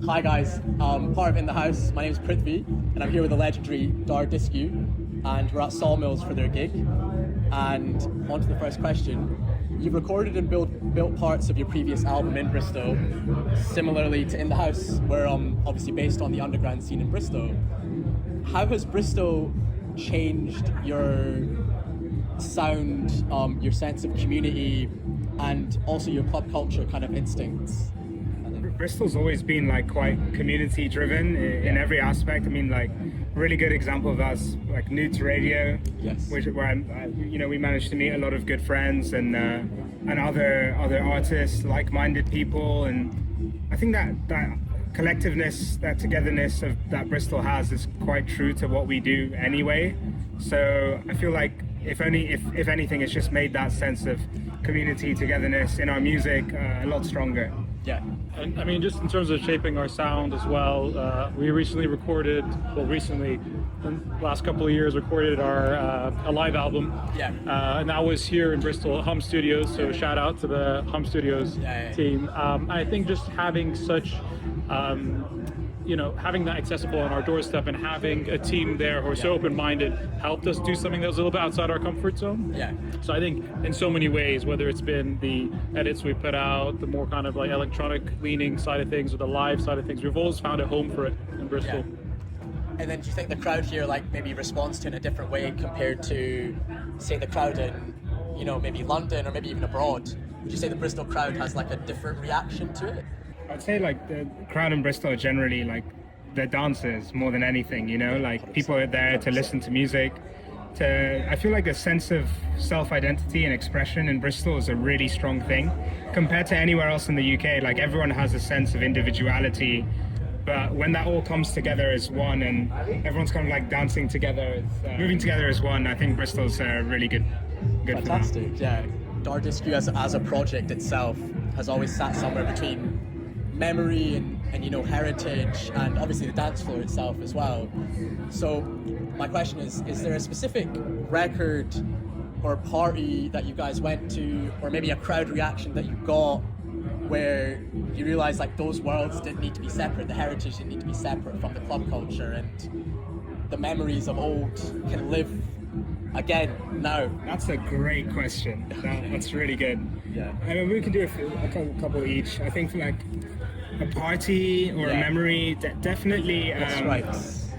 Hi guys, part of In the House. My name is Prithvi, and I'm here with the legendary Dar Disku, and we're at Sawmills for their gig. And on to the first question. You've recorded and built parts of your previous album in Bristol, similarly to In the House, where obviously based on the underground scene in Bristol. How has Bristol changed your sound, your sense of community, and also your pop culture kind of instincts? Bristol's always been like quite community driven in every aspect. I mean, like really good example of that's like New to Radio, Yes. where we managed to meet a lot of good friends and other artists, like-minded people, and I think that collectiveness, that togetherness that Bristol has is quite true to what we do anyway. So I feel like if anything, it's just made that sense of community togetherness in our music a lot stronger. Yeah. And I mean, just in terms of shaping our sound as well, we recently recorded, in the last couple of years, recorded our a live album. Yeah. And that was here in Bristol at Hum Studios, so shout out to the Hum Studios team. I think just having such, having that accessible on our doorstep and having a team there who are so open-minded helped us do something that was a little bit outside our comfort zone. Yeah. So I think in so many ways, whether it's been the edits we put out, the more kind of like electronic leaning side of things, or the live side of things, we've always found a home for it in Bristol. Yeah. And then do you think the crowd here maybe responds to it in a different way compared to, say, the crowd in, maybe London or maybe even abroad? Would you say the Bristol crowd has like a different reaction to it? I'd say like the crowd in Bristol are generally like they're dancers more than anything, like people are there to listen to music. I feel like a sense of self-identity and expression in Bristol is a really strong thing compared to anywhere else in the UK. Like everyone has a sense of individuality, but when that all comes together as one and everyone's kind of like dancing together, moving together as one, I think Bristol's really good. Fantastic, yeah. Dar Disku as a project itself has always sat somewhere between memory and heritage, and obviously the dance floor itself as well. So my question is there a specific record or party that you guys went to, or maybe a crowd reaction that you got where you realized like those worlds didn't need to be separate, the heritage didn't need to be separate from the club culture, and the memories of old can live again now? That's a great question. That's really good. Yeah. I mean, we can do a couple each. I think for like a party or a memory, definitely. That's right.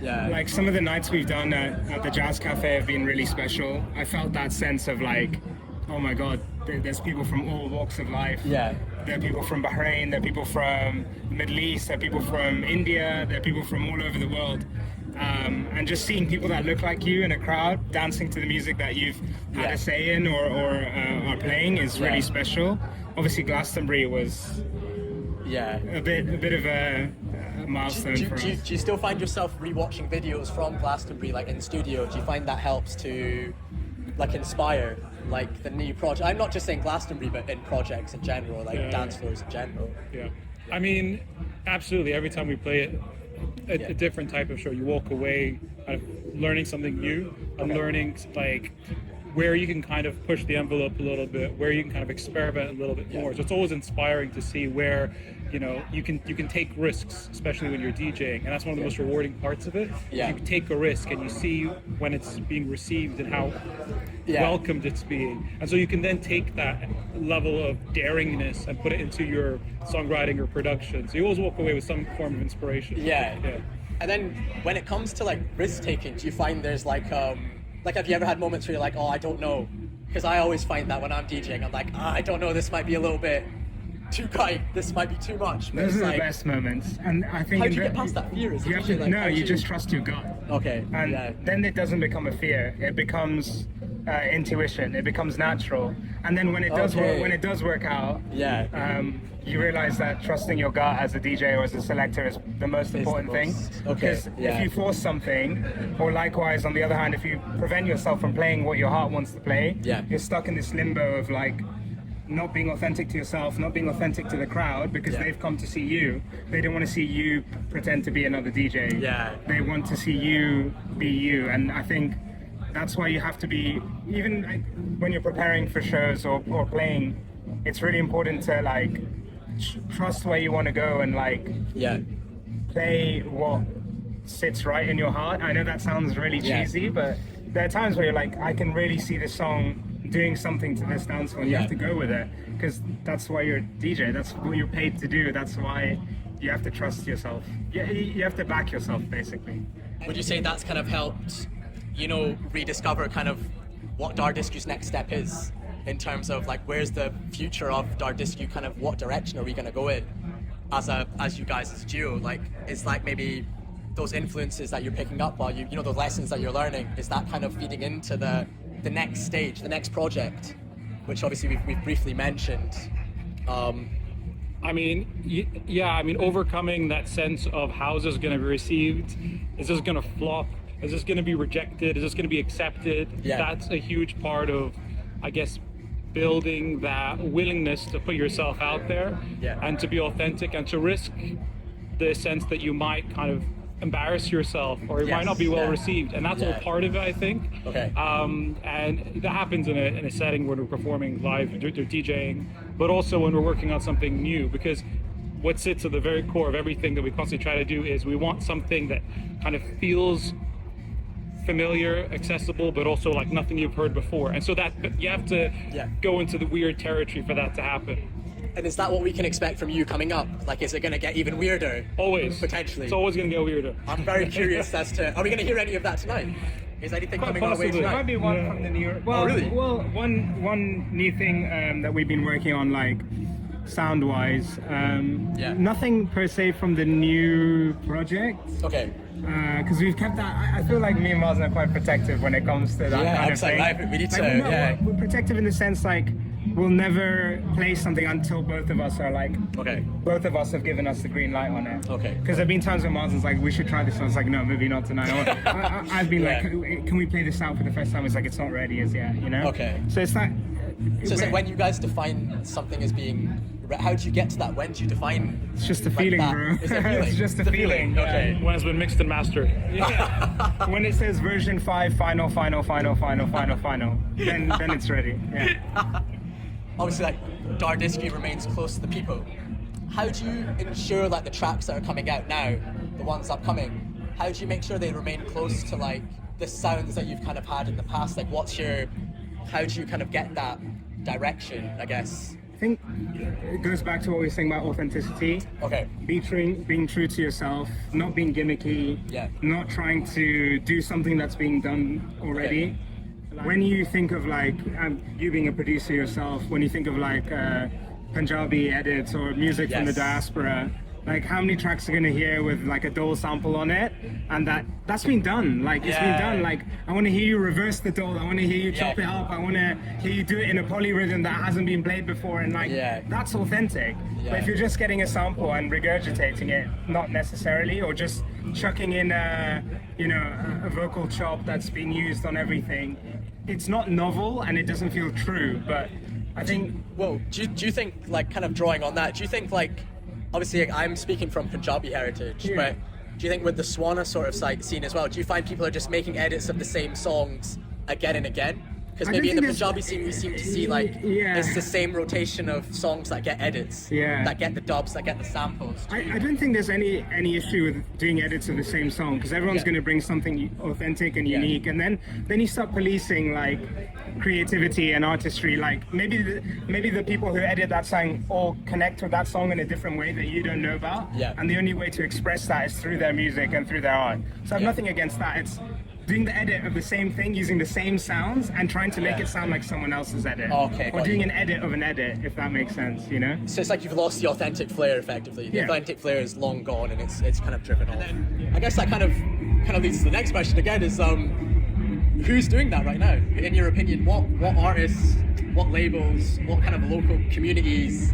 Yeah. Like some of the nights we've done at the Jazz Cafe have been really special. I felt that sense of like, oh my God, there's people from all walks of life. Yeah. There are people from Bahrain, there are people from the Middle East, there are people from India, there are people from all over the world. And just seeing people that look like you in a crowd dancing to the music that you've had a say in or are playing is really special. Obviously Glastonbury was a bit of a milestone for us. Do you still find yourself rewatching videos from Glastonbury like in the studio? Do you find that helps to like inspire like the new project? I'm not just saying Glastonbury, but in projects in general, like dance floors in general. Yeah, I mean, absolutely. Every time we play it, a different type of show, you walk away learning something new and learning like where you can kind of push the envelope a little bit, where you can kind of experiment a little bit more. So it's always inspiring to see where you can take risks, especially when you're DJing, and that's one of the most rewarding parts of it. You take a risk and you see when it's being received and how welcomed it's being, and so you can then take that level of daringness and put it into your songwriting or production. So you always walk away with some form of inspiration. And then when it comes to like risk taking, do you find there's like have you ever had moments where you're like, oh, I don't know? Because I always find that when I'm DJing, I'm like, I don't know, this might be a little bit too tight, this might be too much. Those are the best moments, and I think. How do you get past that fear? You just trust your gut. Okay. And then it doesn't become a fear; it becomes intuition. It becomes natural, and then when it does work out, you realize that trusting your gut as a DJ or as a selector is the most important thing. Because if you force something, or likewise, on the other hand, if you prevent yourself from playing what your heart wants to play, you're stuck in this limbo of like not being authentic to yourself, not being authentic to the crowd, because they've come to see you. They don't want to see you pretend to be another DJ. They want to see you be you, and I think that's why you have to be, even like when you're preparing for shows or playing, it's really important to like trust where you want to go and like play what sits right in your heart. I know that sounds really cheesy, but there are times where you're like, I can really see this song doing something to this dance floor, and you have to go with it, because that's why you're a DJ. That's what you're paid to do. That's why you have to trust yourself. You have to back yourself, basically. Would you say that's kind of helped, you know, rediscover kind of what Dar Disku's next step is, in terms of like, where's the future of Dar Disku, kind of what direction are we going to go in as you guys as a duo? Like, is like maybe those influences that you're picking up while you know, those lessons that you're learning, is that kind of feeding into the next stage, the next project, which obviously we've briefly mentioned? I mean, I mean, overcoming that sense of how is this going to be received? Is this going to flop? Is this going to be rejected? Is this going to be accepted? Yeah. That's a huge part of, I guess, building that willingness to put yourself out there and to be authentic and to risk the sense that you might kind of embarrass yourself, or it might not be well received, and that's all part of it, I think. And that happens in a setting when we're performing live, they're DJing, but also when we're working on something new, because what sits at the very core of everything that we constantly try to do is we want something that kind of feels familiar, accessible, but also like nothing you've heard before, and so that you have to go into the weird territory for that to happen. And is that what we can expect from you coming up? Like, is it going to get even weirder? Always. Potentially. It's always going to get weirder. I'm very curious as to, are we going to hear any of that tonight? Is anything coming our way There tonight? might be one from the new... Well, really? Well, one new thing that we've been working on, like, sound-wise. Nothing per se from the new project. Okay. Because we've kept that... I feel like me and Mazen are quite protective when it comes to that kind of thing. Right, we need to, we're protective in the sense, like, we'll never play something until both of us are like, both of us have given us the green light on it. Because there have been times when Mazen's like, we should try this, and I was like, no, maybe not tonight. I've been like, can we play this out for the first time? It's like, it's not ready as yet, you know? So it's like... So it's like, when you guys define something as being... How do you get to that? When do you define... It's just a feeling, bro. Is it a feeling? It's just a feeling. When it's been mixed and mastered. When it says version 5, final, then it's ready. Obviously, like, Dar Disku remains close to the people. How do you ensure that the tracks that are coming out now, the ones upcoming, how do you make sure they remain close to like the sounds that you've kind of had in the past? Like, how do you kind of get that direction, I guess? I think it goes back to what we were saying about authenticity. Being true to yourself, not being gimmicky, not trying to do something that's being done already. When you think of like, you being a producer yourself, when you think of like Punjabi edits or music from the diaspora, like how many tracks are gonna hear with like a dole sample on it, and that's been done. Like it's been done. Like I want to hear you reverse the dole. I want to hear you chop it up. I want to hear you do it in a polyrhythm that hasn't been played before, and like that's authentic. But if you're just getting a sample and regurgitating it, not necessarily, or just chucking in a vocal chop that's been used on everything, it's not novel and it doesn't feel true. But I think... Well, do you think, like, kind of drawing on that, do you think, like, obviously I'm speaking from Punjabi heritage, but do you think with the SWANA sort of scene as well, do you find people are just making edits of the same songs again and again? Because maybe in the Punjabi scene we seem to see like it's the same rotation of songs that get edits, that get the dubs, that get the samples. I don't think there's any issue with doing edits of the same song, because everyone's going to bring something authentic and unique, and then you start policing like creativity and artistry. Like maybe the people who edit that song all connect with that song in a different way that you don't know about, and the only way to express that is through their music and through their art. So I have nothing against that. It's doing the edit of the same thing, using the same sounds, and trying to make it sound like someone else's edit. Or doing an edit of an edit, if that makes sense, you know? So it's like you've lost the authentic flair, effectively. The authentic flair is long gone, and it's kind of driven off. Then, I guess that kind of leads to the next question again, is who's doing that right now? In your opinion, what artists, what labels, what kind of local communities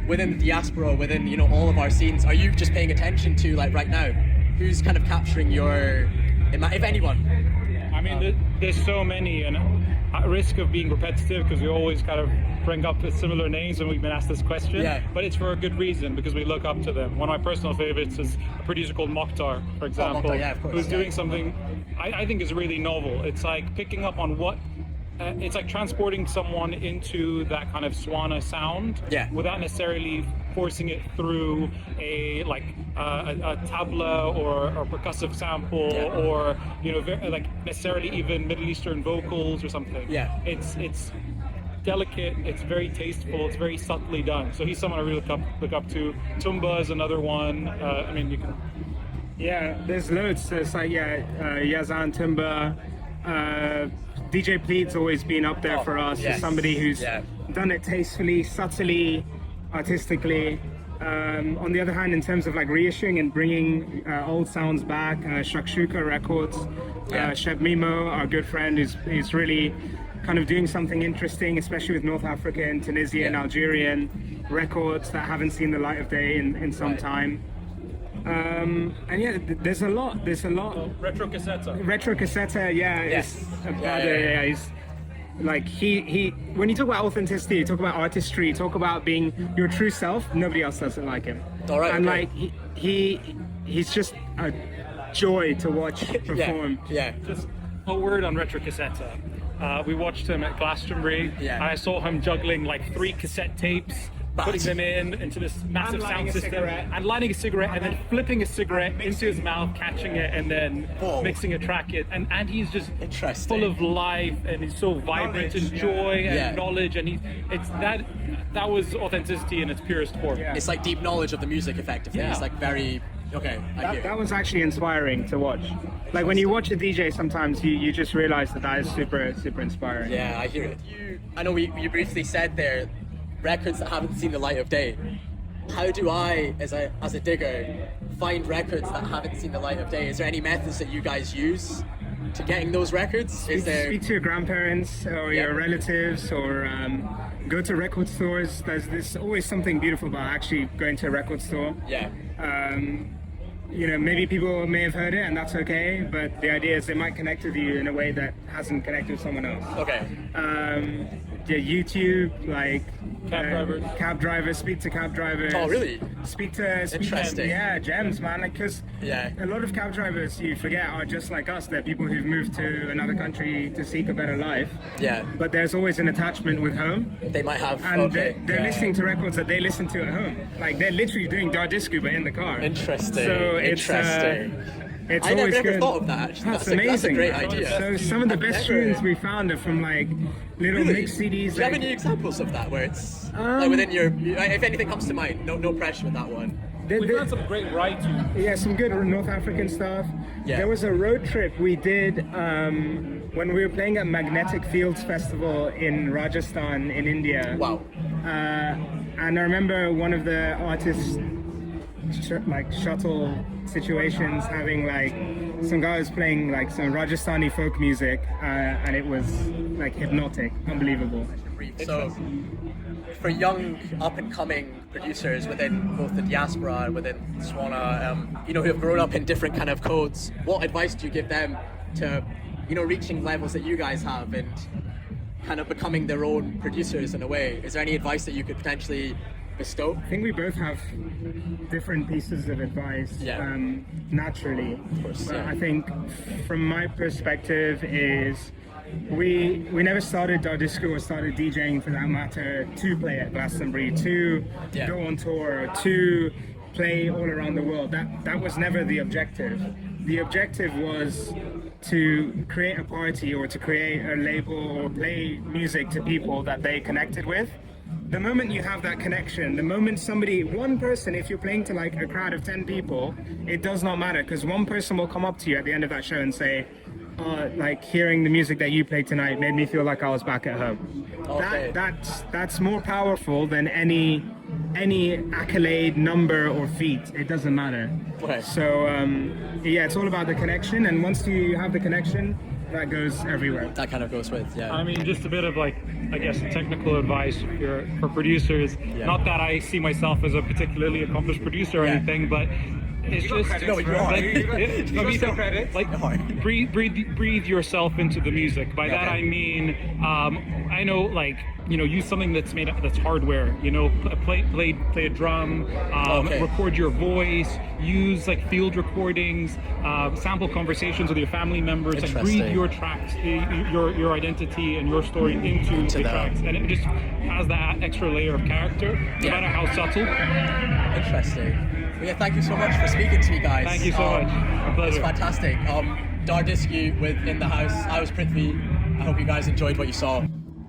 within the diaspora, within all of our scenes, are you just paying attention to, like, right now? Who's kind of capturing your... if anyone? I mean, there's so many, and at risk of being repetitive, because we always kind of bring up similar names when we've been asked this question, but it's for a good reason, because we look up to them. One of my personal favorites is a producer called Mokhtar, for example, who's doing something I think is really novel. It's like picking up on what it's like transporting someone into that kind of SWANA sound without necessarily forcing it through a tabla or percussive sample, or like necessarily even Middle Eastern vocals or something. Yeah. It's delicate, it's very tasteful, it's very subtly done. So he's someone I really look up to. Tumba is another one. I mean, you can. Yeah, there's loads. There's like Yazan, Tumba. DJ Pleat's always been up there for us. Yes. As somebody who's done it tastefully, subtly, artistically. On the other hand, in terms of like reissuing and bringing old sounds back, Shakshuka Records, Sheb Mimo, our good friend, is really kind of doing something interesting, especially with North African, Tunisian, Algerian records that haven't seen the light of day in some time. And yeah, there's a lot. Retro Cassetta. Retro Cassetta, Yes. He's like he. When you talk about authenticity, you talk about artistry, you talk about being your true self. Nobody else does it like him. All right. And okay. like he's just a joy to watch perform. Yeah. Just a word on Retro Cassetta. We watched him at Glastonbury, and I saw him juggling like 3 cassette tapes, putting them into this massive sound system, and lighting a cigarette, and then flipping a cigarette into his mouth, catching it, and then mixing a track. And he's just full of life, and he's so vibrant and joy and knowledge, and that was authenticity in its purest form. Yeah. It's like deep knowledge of the music, effectively. It's like very. Okay, that was actually inspiring to watch. Like when you watch a DJ, sometimes you just realize that is super inspiring. Yeah, I hear it. I know you briefly said there, records that haven't seen the light of day. How do I, as a digger, find records that haven't seen the light of day? Is there any methods that you guys use to getting those records? Speak to your grandparents or your relatives, or go to record stores. There's always something beautiful about actually going to a record store. Yeah. Maybe people may have heard it, and that's okay, but the idea is they might connect with you in a way that hasn't connected with someone else. Okay. YouTube, like cab drivers. Speak to cab drivers. Oh, really? Speak to Interesting. gems, man. Like, because a lot of cab drivers, you forget, are just like us. They're people who've moved to another country to seek a better life. Yeah. But there's always an attachment with home. They might have. And they're listening to records that they listen to at home. Like, they're literally doing Dar Disku, but in the car. Interesting. So interesting. It's I always never good. thought of that. Actually. That's amazing. That's a great idea. So some of the best tunes we found are from like little mix CDs. Do you have any examples of that where it's like within your? If anything comes to mind, no pressure with that one. We've had some great ride tunes. Yeah, some good North African stuff. Yeah. There was a road trip we did when we were playing at Magnetic Fields Festival in Rajasthan in India. Wow. And I remember one of the artists shuttle situations having like some guy was playing like some Rajasthani folk music, and it was like hypnotic, unbelievable. So for young up and coming producers within both the diaspora and within SWANA, who have grown up in different kind of codes, what advice do you give them to reaching levels that you guys have and kind of becoming their own producers in a way? Is there any advice that you could potentially bestow? I think we both have different pieces of advice, naturally. Of course, but I think from my perspective is we never started Dar Disku or started DJing for that matter to play at Glastonbury, to go on tour, to play all around the world. That was never the objective. The objective was to create a party or to create a label or play music to people that they connected with. The moment you have that connection, the moment one person, if you're playing to like a crowd of 10 people, it does not matter, because one person will come up to you at the end of that show and say, like hearing the music that you played tonight made me feel like I was back at home. Okay. That's more powerful than any accolade, number or feat. It doesn't matter. Okay. So it's all about the connection, and once you have the connection, that goes everywhere. That kind of goes with, I mean, just a bit of like, I guess, technical advice for producers. Not that I see myself as a particularly accomplished producer or anything, but it's just like breathe yourself into the music. By that I mean, I know like use something that's hardware. Play a drum, record your voice, use like field recordings, sample conversations with your family members, like breathe your tracks, your identity and your story into the tracks, and it just has that extra layer of character, no matter how subtle. Interesting. Well, yeah, thank you so much for speaking to me, guys. Thank you so much. My pleasure. It's fantastic. Dar Disku with In the House. I was Prithvi. I hope you guys enjoyed what you saw.